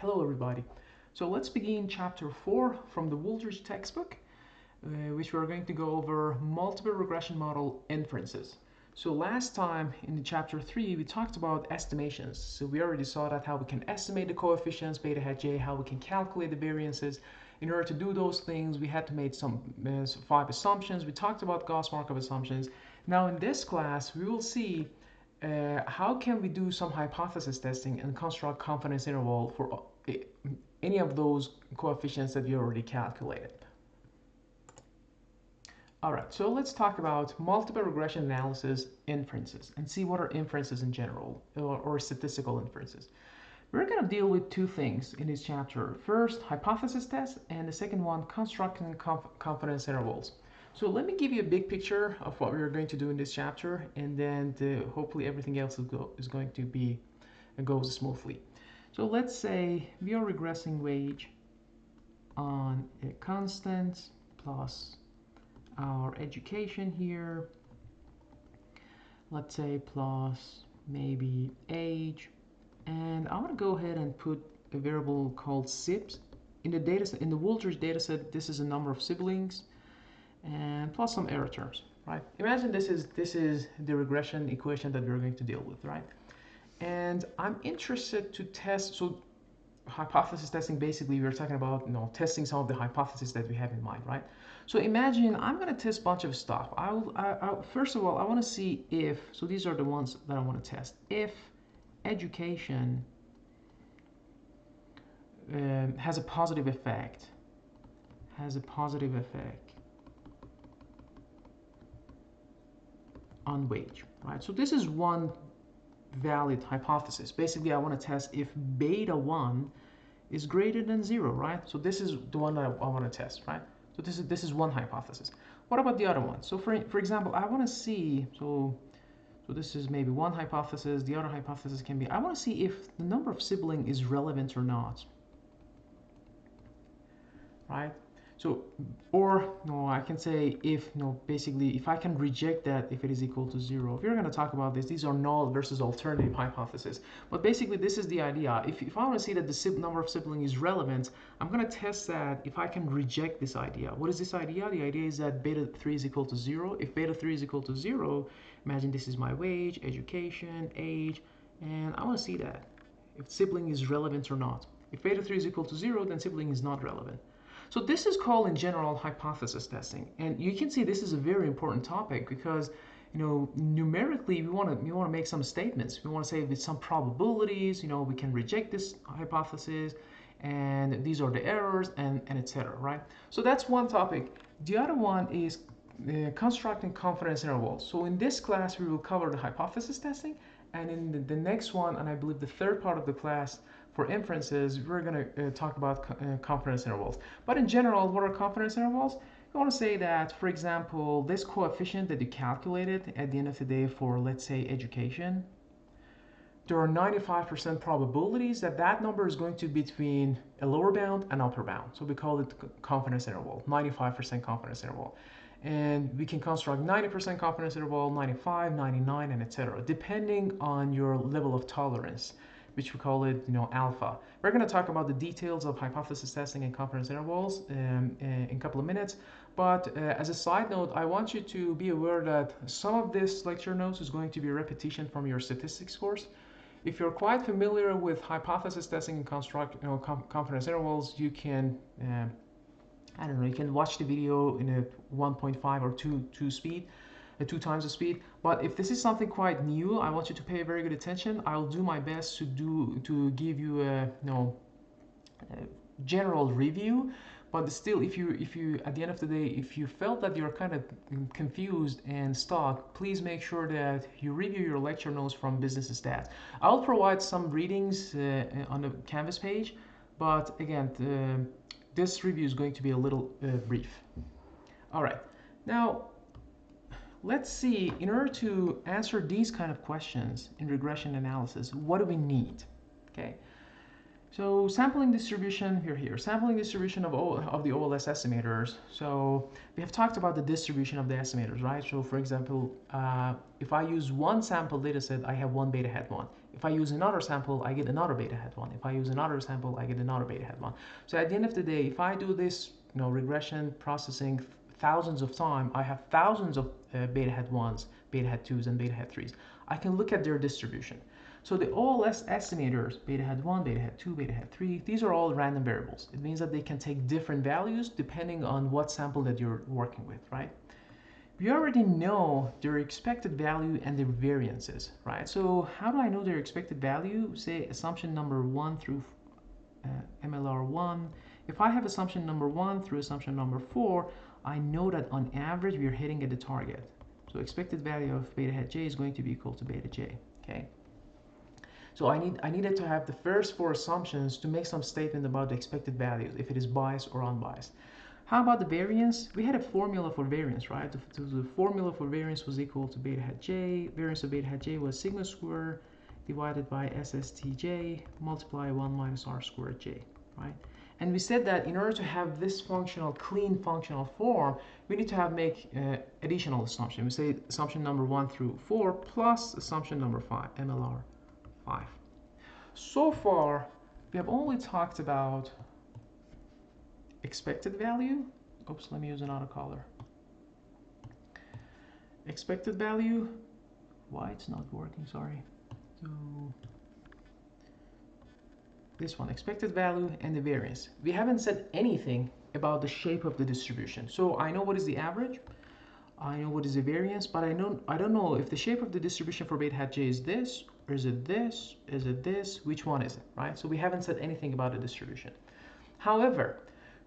Hello everybody. So let's begin chapter 4 from the Woolridge textbook, which we're going to go over multiple regression model inferences. So last time in chapter 3 we talked about estimations. So we already saw that how we can estimate the coefficients beta hat j, how we can calculate the variances. In order to do those things we had to make some 5 assumptions. We talked about Gauss-Markov assumptions. Now in this class we will see how can we do some hypothesis testing and construct confidence interval for any of those coefficients that we already calculated. All right, so let's talk about multiple regression analysis inferences and see what are inferences in general or statistical inferences. We're going to deal with two things in this chapter. First, hypothesis tests, and the second one, constructing confidence intervals. So let me give you a big picture of what we're going to do in this chapter, and then hopefully everything else is going to be goes smoothly. So let's say we are regressing wage on a constant plus our education here, let's say plus maybe age, and I'm going to go ahead and put a variable called SIBS in the data in the Woolridge dataset. This is a number of siblings and plus some error terms, right? Imagine this is the regression equation that we're going to deal with, right? And I'm interested to test. So hypothesis testing, basically we're talking about testing some of the hypotheses that we have in mind, right? So imagine I'm going to test a bunch of stuff. First of all, I want to see if, so these are the ones that I want to test, if education has a positive effect on wage, right? So this is one valid hypothesis. Basically I want to test if beta 1 is greater than 0, right? So this is the one that I want to test, right? So this is one hypothesis. What about the other one? So for example, I want to see, so this is maybe one hypothesis. The other hypothesis can be, I want to see if the number of siblings is relevant or not, right? So, or no, I can say if, basically if I can reject that if it is equal to 0. If you're going to talk about this, these are null versus alternative hypothesis. But basically this is the idea. If I want to see that the number of siblings is relevant, I'm going to test that if I can reject this idea. What is this idea? The idea is that beta 3 is equal to 0. If beta 3 is equal to 0, imagine this is my wage, education, age, and I want to see that if sibling is relevant or not. If beta 3 is equal to 0, then sibling is not relevant. So this is called in general hypothesis testing, and you can see this is a very important topic because numerically we want to make some statements. We want to say with some probabilities, we can reject this hypothesis, and these are the errors, and etc. Right? So that's one topic. The other one is constructing confidence intervals. So in this class we will cover the hypothesis testing, and in the next one, and I believe the third part of the class, for inferences, we're going to talk about confidence intervals. But in general, what are confidence intervals? You want to say that, for example, this coefficient that you calculated at the end of the day for, let's say, education, there are 95% probabilities that that number is going to be between a lower bound and upper bound. So we call it confidence interval, 95% confidence interval. And we can construct 90% confidence interval, 95, 99, and etc., depending on your level of tolerance, which we call it, alpha. We're going to talk about the details of hypothesis testing and confidence intervals in a couple of minutes. But as a side note, I want you to be aware that some of this lecture notes is going to be a repetition from your statistics course. If you're quite familiar with hypothesis testing and construct, confidence intervals, you can, I don't know, you can watch the video in a 1.5 or 2 speed. 2 times the speed. But if this is something quite new, I want you to pay very good attention. I'll do my best to give you a general review. But still, if you at the end of the day, if you felt that you're kind of confused and stuck, please make sure that you review your lecture notes from Business Stats. I'll provide some readings on the Canvas page, but again, this review is going to be a little brief. All right, now let's see, in order to answer these kind of questions in regression analysis, what do we need? Okay, So sampling distribution, we're here. Sampling distribution of the OLS estimators. So we have talked about the distribution of the estimators, right? So for example, if I use one sample data set, I have one beta hat 1. If I use another sample, I get another beta hat 1. If I use another sample, I get another beta hat 1. So at the end of the day, if I do this, regression processing thousands of times, I have thousands of beta hat 1s, beta hat 2s, and beta hat 3s. I can look at their distribution. So the OLS estimators, beta hat 1, beta hat 2, beta hat 3, these are all random variables. It means that they can take different values depending on what sample that you're working with, right? We already know their expected value and their variances, right? So how do I know their expected value? Say assumption number 1 through MLR1. If I have assumption number 1 through assumption number 4, I know that on average we are hitting at the target. So expected value of beta hat j is going to be equal to beta j, okay? So I needed to have the first 4 assumptions to make some statement about the expected values, if it is biased or unbiased. How about the variance? We had a formula for variance, right? The formula for variance was equal to beta hat j. Variance of beta hat j was sigma squared divided by SSTJ multiply 1 minus r squared j, right? And we said that in order to have this clean functional form, we need to make additional assumption. We say assumption number 1 through 4 plus assumption number 5, MLR 5. So far, we have only talked about expected value. Oops, let me use another color. Expected value. Why it's not working, sorry. So this one, expected value and the variance. We haven't said anything about the shape of the distribution. So I know what is the average, I know what is the variance, but I don't know if the shape of the distribution for beta hat j is this, or is it this, is it this, which one is it, right? So we haven't said anything about the distribution. However,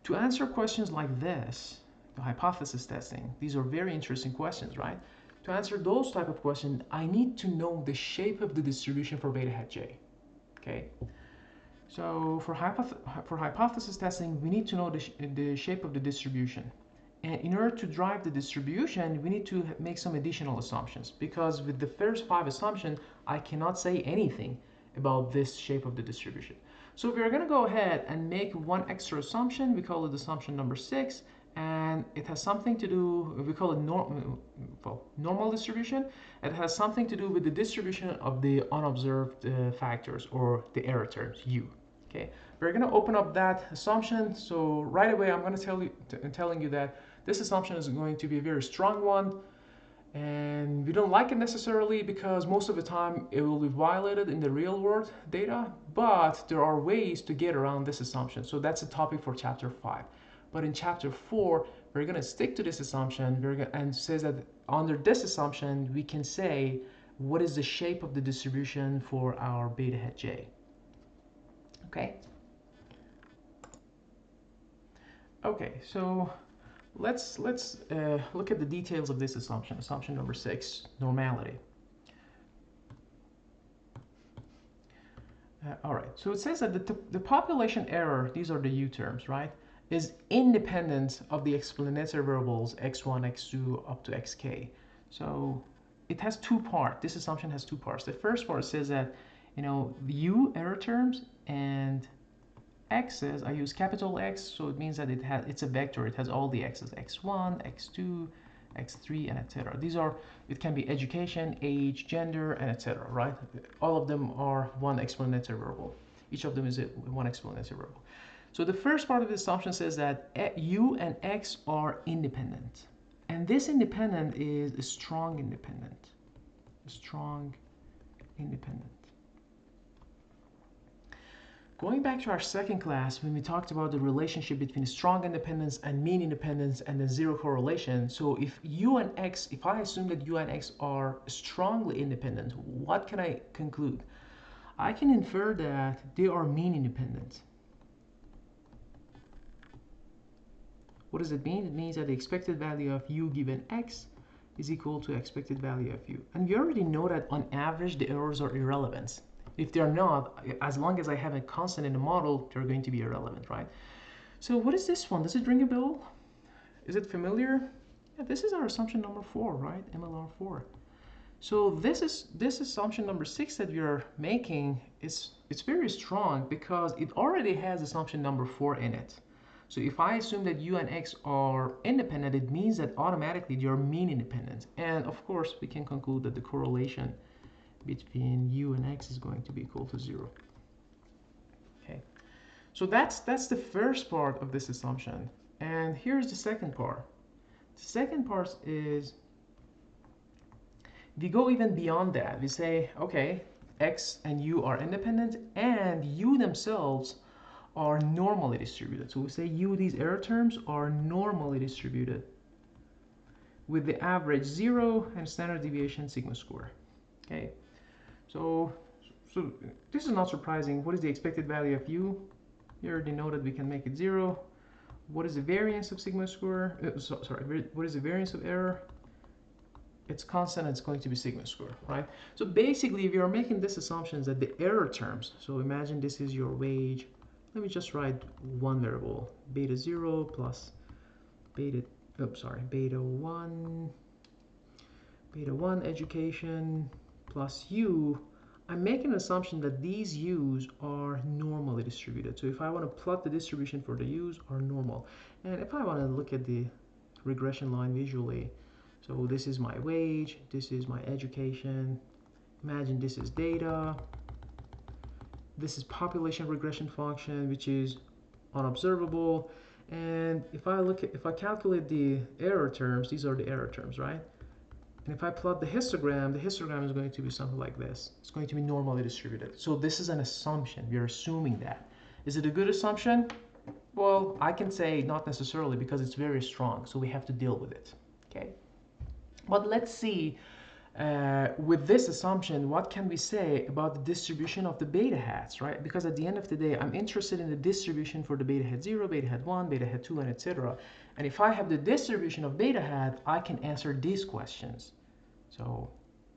to answer questions like this, the hypothesis testing, these are very interesting questions, right? To answer those type of questions, I need to know the shape of the distribution for beta hat j, okay? So for hypothesis testing, we need to know the shape of the distribution. And in order to drive the distribution, we need to make some additional assumptions, because with the first 5 assumptions, I cannot say anything about this shape of the distribution. So we're going to go ahead and make one extra assumption. We call it assumption number 6, and it has something to do, we call it normal distribution. It has something to do with the distribution of the unobserved factors, or the error terms, U. Okay, we're going to open up that assumption. So right away, I'm going to telling you that this assumption is going to be a very strong one, and we don't like it necessarily because most of the time it will be violated in the real world data, but there are ways to get around this assumption. So that's a topic for chapter 5. But in chapter 4, we're going to stick to this assumption, and says that under this assumption, we can say what is the shape of the distribution for our beta hat j. Okay? Okay, so let's look at the details of this assumption. Assumption number 6, normality. All right, so it says that the population error, these are the U terms, right, is independent of the explanatory variables x1, x2, up to xk. So it has 2 parts. This assumption has 2 parts. The first part says that, the U error terms and x's, I use capital X, so it means that it's a vector. It has all the x's, x1, x2, x3, and etc. These are, it can be education, age, gender, and etc. Right? All of them are one explanatory variable. Each of them is one explanatory variable. So the first part of the assumption says that U and X are independent. And this independent is a strong independent. A strong independent. Going back to our second class, when we talked about the relationship between strong independence and mean independence and the zero correlation, so if U and X, if I assume that U and X are strongly independent, what can I conclude? I can infer that they are mean independent. What does it mean? It means that the expected value of U given X is equal to expected value of U. And we already know that on average, the errors are irrelevant. If they're not, as long as I have a constant in the model, they're going to be irrelevant, right? So what is this one? Does it ring a bell? Is it familiar? Yeah, this is our assumption number 4, right? MLR4. So this assumption number 6 that we are making is it's very strong because it already has assumption number 4 in it. So if I assume that u and x are independent, it means that automatically they are mean independent. And of course, we can conclude that the correlation between u and x is going to be equal to 0. Okay, so that's the first part of this assumption. And here's the second part. The second part is we go even beyond that. We say, okay, x and u are independent and u themselves are normally distributed. So we say u, these error terms, are normally distributed with the average 0 and standard deviation sigma square. Okay, so this is not surprising. What is the expected value of u? You already know that we can make it 0. What is the variance of sigma square? What is the variance of error? It's constant, it's going to be sigma square, right? So basically, we are making this assumption that the error terms, so imagine this is your wage. Let me just write one variable, beta 0 plus beta 1 education plus u. I'm making an assumption that these u's are normally distributed. So if I want to plot the distribution for the u's are normal. And if I want to look at the regression line visually, so this is my wage, this is my education. Imagine this is data. This is population regression function, which is unobservable. And if I calculate the error terms, these are the error terms, right? And if I plot the histogram is going to be something like this. It's going to be normally distributed. So this is an assumption. We are assuming that. Is it a good assumption? Well, I can say not necessarily because it's very strong. So we have to deal with it. Okay. But let's see, with this assumption, what can we say about the distribution of the beta hats, right? Because at the end of the day, I'm interested in the distribution for the beta hat 0, beta hat 1, beta hat 2, and etc. And if I have the distribution of beta hat, I can answer these questions. So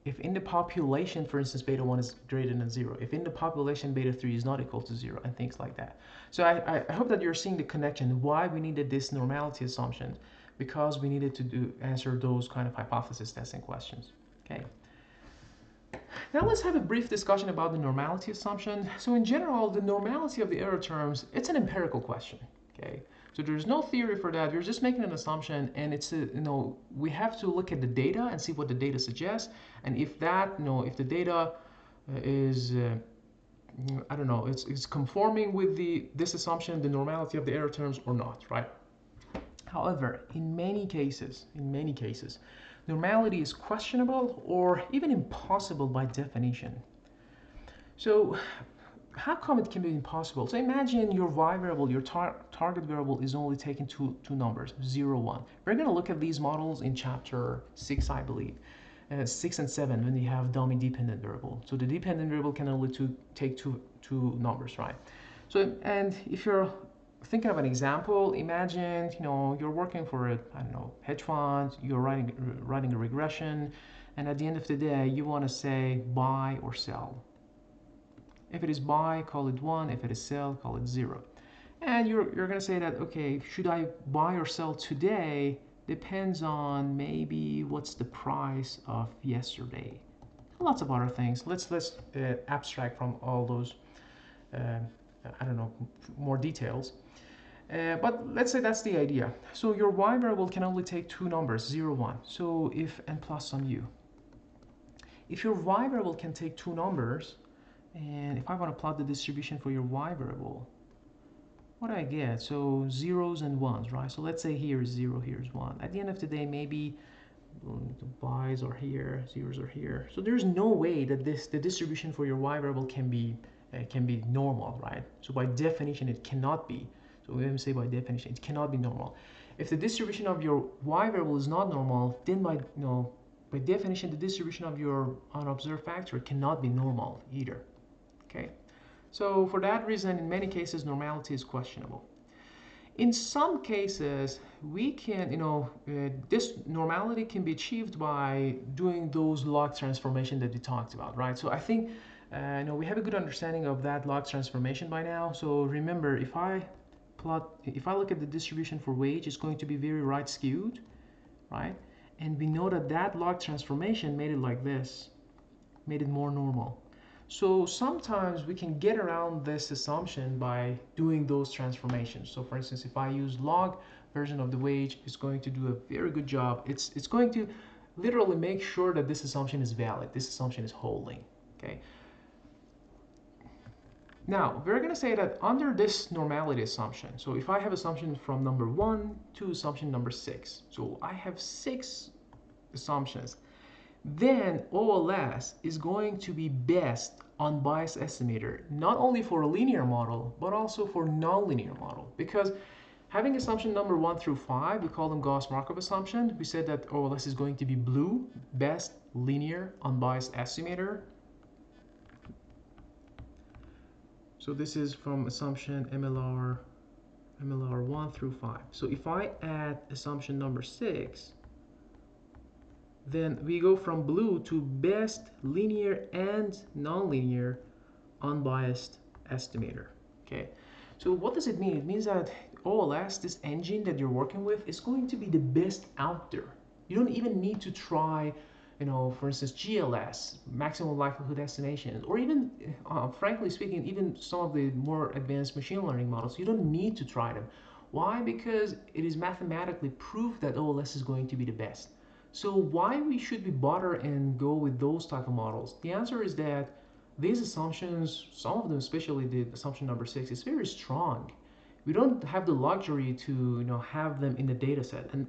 if in the population, for instance, beta 1 is greater than 0, if in the population beta 3 is not equal to 0, and things like that. So I hope that you're seeing the connection, why we needed this normality assumption, because we needed to answer those kind of hypothesis testing questions. Okay. Now let's have a brief discussion about the normality assumption. So in general, the normality of the error terms, it's an empirical question. Okay. So there's no theory for that. We're just making an assumption, and it's we have to look at the data and see what the data suggests, and if that if the data is I don't know, it's conforming with this assumption, the normality of the error terms or not, right? However, in many cases, normality is questionable or even impossible by definition. So how come it can be impossible? So imagine your y variable, your target variable is only taking two numbers, 0, 1. We're going to look at these models in chapter 6, I believe. 6 and 7 when you have dummy dependent variable. So the dependent variable can only take two numbers, right? So, and if you're thinking of an example, imagine you're working for a hedge fund, you're writing a regression, and at the end of the day you want to say buy or sell. If it is buy, call it 1. If it is sell, call it 0. And you're going to say that, okay, should I buy or sell today? Depends on maybe what's the price of yesterday. Lots of other things. Let's abstract from all those more details. But let's say that's the idea. So your y variable can only take two numbers, 0, 1. So if n plus some u. If your y variable can take two numbers, and if I want to plot the distribution for your y variable, what do I get? So zeros and ones, right? So let's say here is 0, here is 1. At the end of the day, maybe the y's are here, zeros are here. So there's no way that the distribution for your y variable can be normal, right? So by definition, it cannot be. So we say by definition, it cannot be normal. If the distribution of your y variable is not normal, then by definition, the distribution of your unobserved factor cannot be normal either. Okay. So for that reason, in many cases, normality is questionable. In some cases, we can, this normality can be achieved by doing those log transformation that we talked about, right? So I think, we have a good understanding of that log transformation by now. So remember, if I look at the distribution for wage, it's going to be very right skewed, right? And we know that log transformation made it like this, made it more normal. So sometimes we can get around this assumption by doing those transformations. So for instance, if I use log version of the wage, it's going to do a very good job. It's going to literally make sure that this assumption is valid, this assumption is holding. Okay. Now, we're going to say that under this normality assumption, so if I have assumption from number 1 to assumption number 6, so I have 6 assumptions, then OLS is going to be best unbiased estimator, not only for a linear model, but also for nonlinear model. Because having assumption number 1 through 5, we call them Gauss-Markov assumption. We said that OLS is going to be blue, best linear unbiased estimator. So this is from assumption MLR 1 through 5. So if I add assumption number 6, then we go from blue to best linear and nonlinear unbiased estimator. Okay, so what does it mean? It means that OLS, this engine that you're working with, is going to be the best out there. You don't even need to try, for instance, GLS, maximum likelihood estimations, or even, frankly speaking, even some of the more advanced machine learning models. You don't need to try them. Why? Because it is mathematically proved that OLS is going to be the best. So why we should be bother and go with those type of models? The answer is that these assumptions, some of them, especially the assumption number 6, is very strong. We don't have the luxury to have them in the data set, and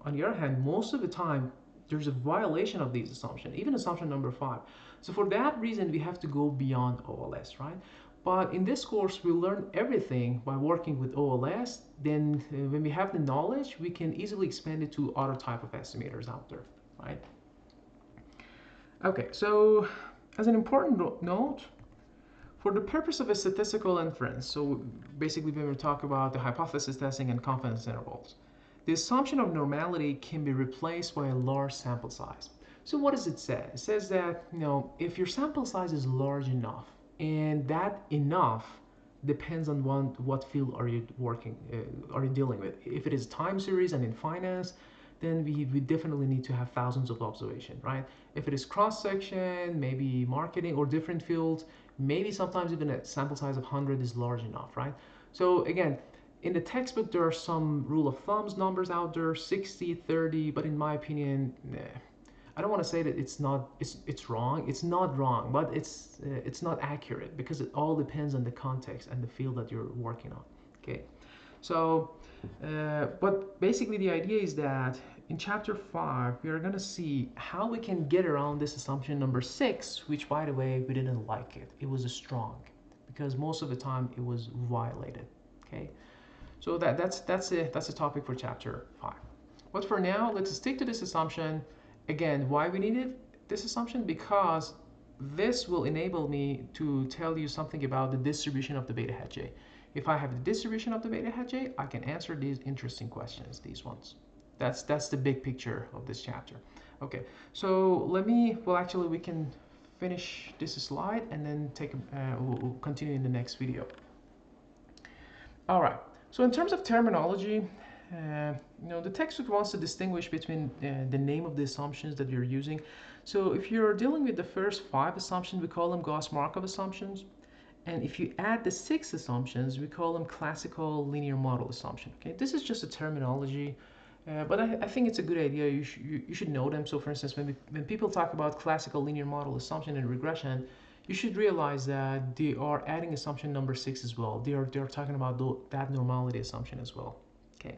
on the other hand, most of the time there's a violation of these assumptions, even assumption number 5. So for that reason, we have to go beyond OLS, right? But in this course, we learn everything by working with OLS. Then when we have the knowledge, we can easily expand it to other type of estimators out there, right? Okay, so as an important note, for the purpose of a statistical inference, so basically when we talk about the hypothesis testing and confidence intervals, the assumption of normality can be replaced by a large sample size. So what does it say? It says that, if your sample size is large enough, and that enough depends on what field are you dealing with. If it is time series and in finance, then we definitely need to have thousands of observations, right? If it is cross-section, maybe marketing or different fields, maybe sometimes even a sample size of 100 is large enough, right? So again, in the textbook, there are some rule of thumbs numbers out there, 60, 30, but in my opinion, I don't want to say that it's wrong. It's not wrong, but it's not accurate because it all depends on the context and the field that you're working on. Okay, so but basically the idea is that in chapter 5 we are going to see how we can get around this assumption number 6, which by the way we didn't like it. It was strong because most of the time it was violated. Okay. So that's a topic for chapter 5. But for now, let's stick to this assumption. Again, why we needed this assumption? Because this will enable me to tell you something about the distribution of the beta hat J. If I have the distribution of the beta hat J, I can answer these interesting questions, these ones. That's the big picture of this chapter. Okay, so actually we can finish this slide and then we'll continue in the next video. All right. So in terms of terminology, the textbook wants to distinguish between the name of the assumptions that you're using. So if you're dealing with the first 5 assumptions, we call them Gauss-Markov assumptions. And if you add the 6 assumptions, we call them classical linear model assumption. Okay, this is just a terminology, but I think it's a good idea. You should know them. So for instance, when people talk about classical linear model assumption and regression, you should realize that they are adding assumption number 6 as well. They are talking about that normality assumption as well. Okay.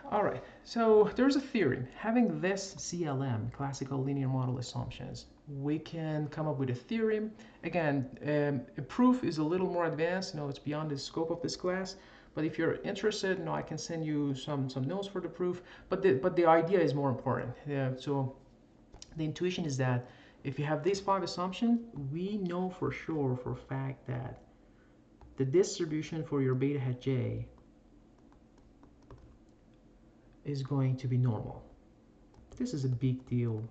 All right. So there's a theorem. Having this CLM, classical linear model assumptions, we can come up with a theorem. Again, a proof is a little more advanced. It's beyond the scope of this class. But if you're interested, I can send you some notes for the proof. But the idea is more important. So the intuition is that if you have these 5 assumptions, we know for sure, for a fact, that the distribution for your beta hat J is going to be normal. This is a big deal.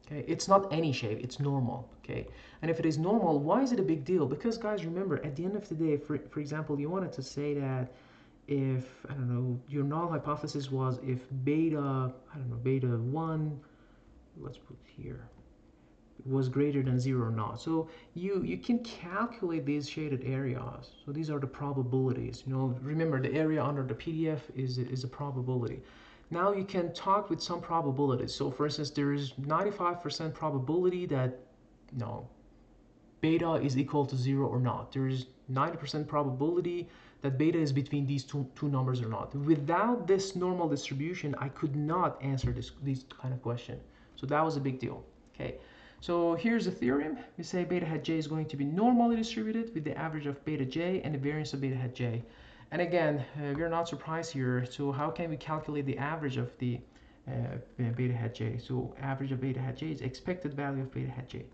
Okay, it's not any shape, it's normal. Okay, and if it is normal, why is it a big deal? Because guys, remember, at the end of the day, for example, you wanted to say that if, I don't know, your null hypothesis was if beta 1 let's put here, was greater than 0 or not. So you can calculate these shaded areas. So these are the probabilities. You know, remember the area under the PDF is a probability. Now you can talk with some probabilities. So for instance, there is 95% probability that beta is equal to 0 or not. There is 90% probability that beta is between these two numbers or not. Without this normal distribution, I could not answer this kind of question. So that was a big deal. Okay. So here's the theorem. We say beta hat j is going to be normally distributed with the average of beta j and the variance of beta hat j. And again, we're not surprised here. So how can we calculate the average of the beta hat j? So average of beta hat j is expected value of beta hat j.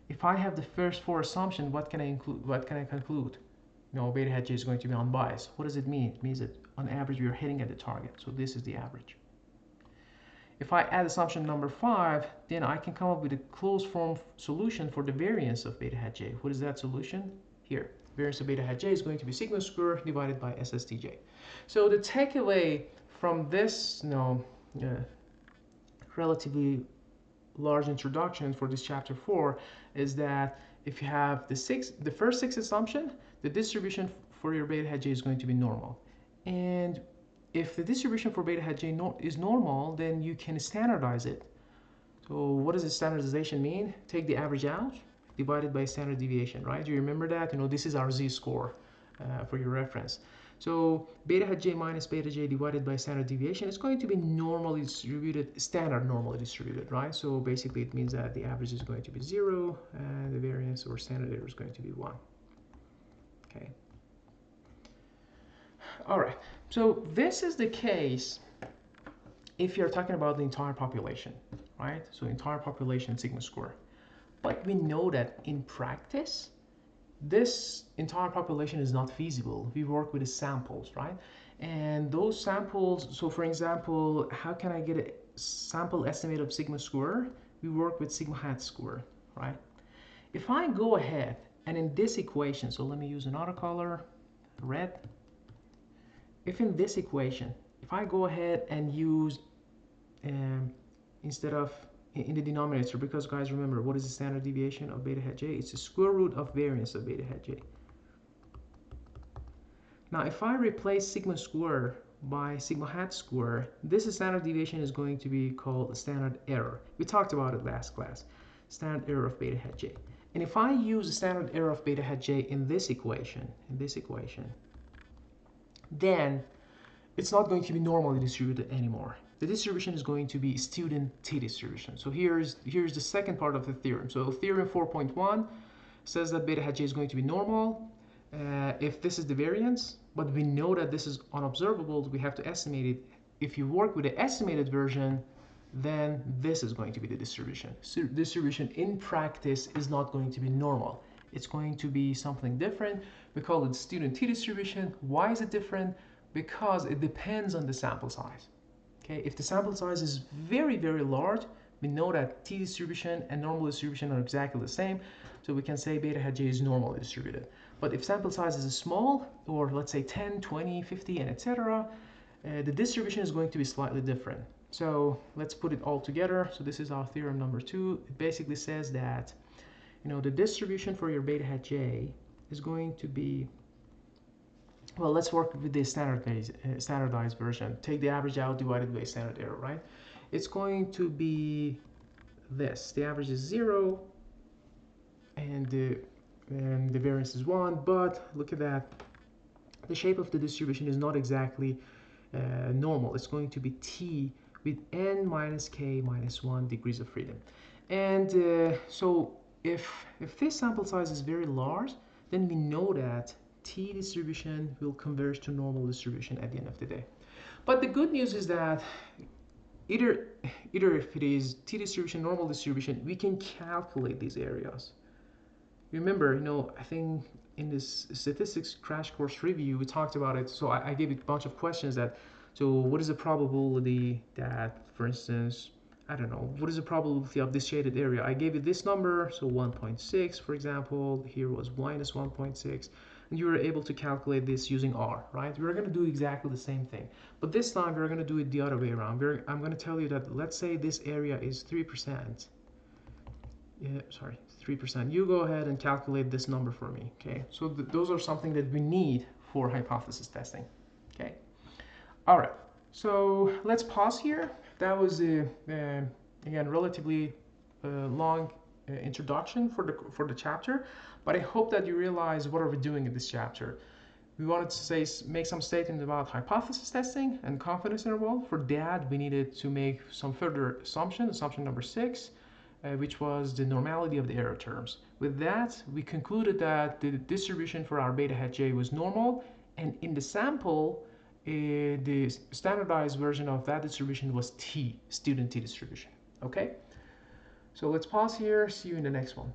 If I have the first four assumptions, what can I include? What can I conclude? Beta hat j is going to be unbiased. What does it mean? It means that on average we are hitting at the target. So this is the average. If I add assumption number 5, then I can come up with a closed form solution for the variance of beta hat j. What is that solution? Here, variance of beta hat j is going to be sigma squared divided by SSTJ. So the takeaway from this, relatively large introduction for this chapter 4 is that if you have the first 6 assumption, the distribution for your beta hat j is going to be normal. And if the distribution for beta hat j is normal, then you can standardize it. So what does the standardization mean? Take the average out, divided by standard deviation, right? Do you remember that? This is our z-score for your reference. So beta hat j minus beta j divided by standard deviation is going to be normally distributed, standard normally distributed, right? So basically it means that the average is going to be 0 and the variance or standard error is going to be 1. Okay. All right. So this is the case if you're talking about the entire population, right? So entire population sigma square. But we know that in practice, this entire population is not feasible. We work with the samples, right? And those samples, so for example, how can I get a sample estimate of sigma square? We work with sigma hat square, right? If I go ahead and in this equation, so let me use another color, red. If in this equation, if I go ahead and use, instead of in the denominator, because guys remember, what is the standard deviation of beta hat j? It's the square root of variance of beta hat j. Now if I replace sigma square by sigma hat square, this standard deviation is going to be called a standard error. We talked about it last class, standard error of beta hat j. And if I use the standard error of beta hat j in this equation, then it's not going to be normally distributed anymore. The distribution is going to be student t distribution. So here's the second part of the theorem. So theorem 4.1 says that beta hat j is going to be normal if this is the variance, but we know that this is unobservable. We have to estimate it. If you work with the estimated version, then this is going to be the distribution. So distribution in practice is not going to be normal. It's going to be something different. We call it student t distribution. Why is it different? Because it depends on the sample size. Okay, if the sample size is very, very large, we know that t distribution and normal distribution are exactly the same. So we can say beta hat j is normally distributed. But if sample size is small, or let's say 10, 20, 50, and etc., the distribution is going to be slightly different. So let's put it all together. So this is our theorem number 2. It basically says that, the distribution for your beta hat j is going to be, well, let's work with the standardized version. Take the average out divided by standard error, right? It's going to be this. The average is 0 and the variance is 1, but look at that. The shape of the distribution is not exactly normal. It's going to be t with n minus k minus 1 degrees of freedom. And so if this sample size is very large, then we know that t distribution will converge to normal distribution at the end of the day. But the good news is that either if it is t distribution, normal distribution, we can calculate these areas. Remember, I think in this statistics crash course review, we talked about it. So I gave a bunch of questions so what is the probability that, for instance, I don't know, what is the probability of this shaded area? I gave you this number, so 1.6, for example. Here was minus 1.6. and you were able to calculate this using R, right? We're going to do exactly the same thing, but this time we're going to do it the other way around. I'm going to tell you that, let's say this area is 3%. Yeah, sorry, 3%. You go ahead and calculate this number for me, okay? So those are something that we need for hypothesis testing, okay? All right, so let's pause here. That was again, relatively long introduction for the chapter, but I hope that you realize what are we doing in this chapter. We wanted to make some statements about hypothesis testing and confidence interval. For that, we needed to make some further assumption number 6, which was the normality of the error terms. With that, we concluded that the distribution for our beta hat j was normal, and in the sample, the standardized version of that distribution was t, student t distribution. Okay? So let's pause here. See you in the next one.